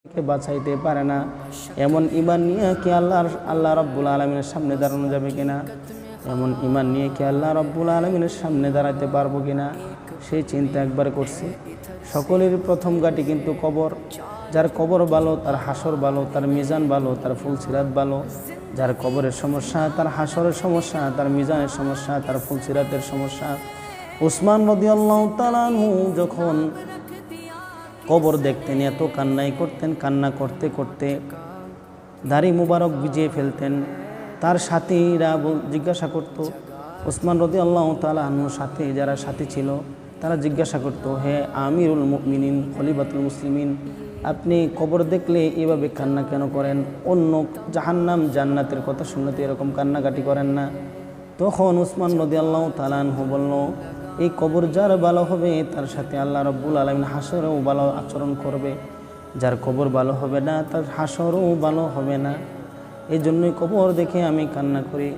কে বাঁচাইতে পারে না, এমন ঈমান নিয়ে কি আল্লাহ রাব্বুল আলামিনের সামনে দাঁড়ানো যাবে কিনা, এমন ঈমান নিয়ে কি আল্লাহ রাব্বুল আলামিনের সামনে দাঁড়াতে পারবো কিনা, সেই চিন্তা একবার করছি। সকলের প্রথম ঘাঁটি কিন্তু কবর। যার কবর ভালো তার হাসর ভালো, তার মিজান ভালো, তার ফুলসিরাত ভালো। যার কবরের সমস্যা, তার হাসরের সমস্যা, তার মিজানের সমস্যা, তার ফুলসিরাতের সমস্যা। উসমান রাদিয়াল্লাহু তাআলা আনহু যখন কবর দেখতেন এত কান্নাই করতেন, কান্না করতে করতে দাড়ি মুবারক ভিজিয়ে ফেলতেন। তার সাথীরা জিজ্ঞাসা করত, উসমান রাদিয়াল্লাহু তাআলা আনহুর সাথে যারা সাথী ছিল তারা জিজ্ঞাসা করত, হে আমিরুল মুমিনিন, খলিফাতুল মুসলিমিন, আপনি কবর দেখলে এভাবে কান্না কেন করেন? অন্য জাহান্নাম জান্নাতের কথা শুনলে তো এরকম কান্নাকাটি করেন না। তখন উসমান রাদিয়াল্লাহু তাআলা আনহু বলল, এই কবর যার ভালো হবে তার সাথে আল্লাহ রাব্বুল আলামিন হাসরেও ভালো আচরণ করবে, যার কবর ভালো হবে না তার হাসরও ভালো হবে না। এই জন্যই কবর দেখে আমি কান্না করি।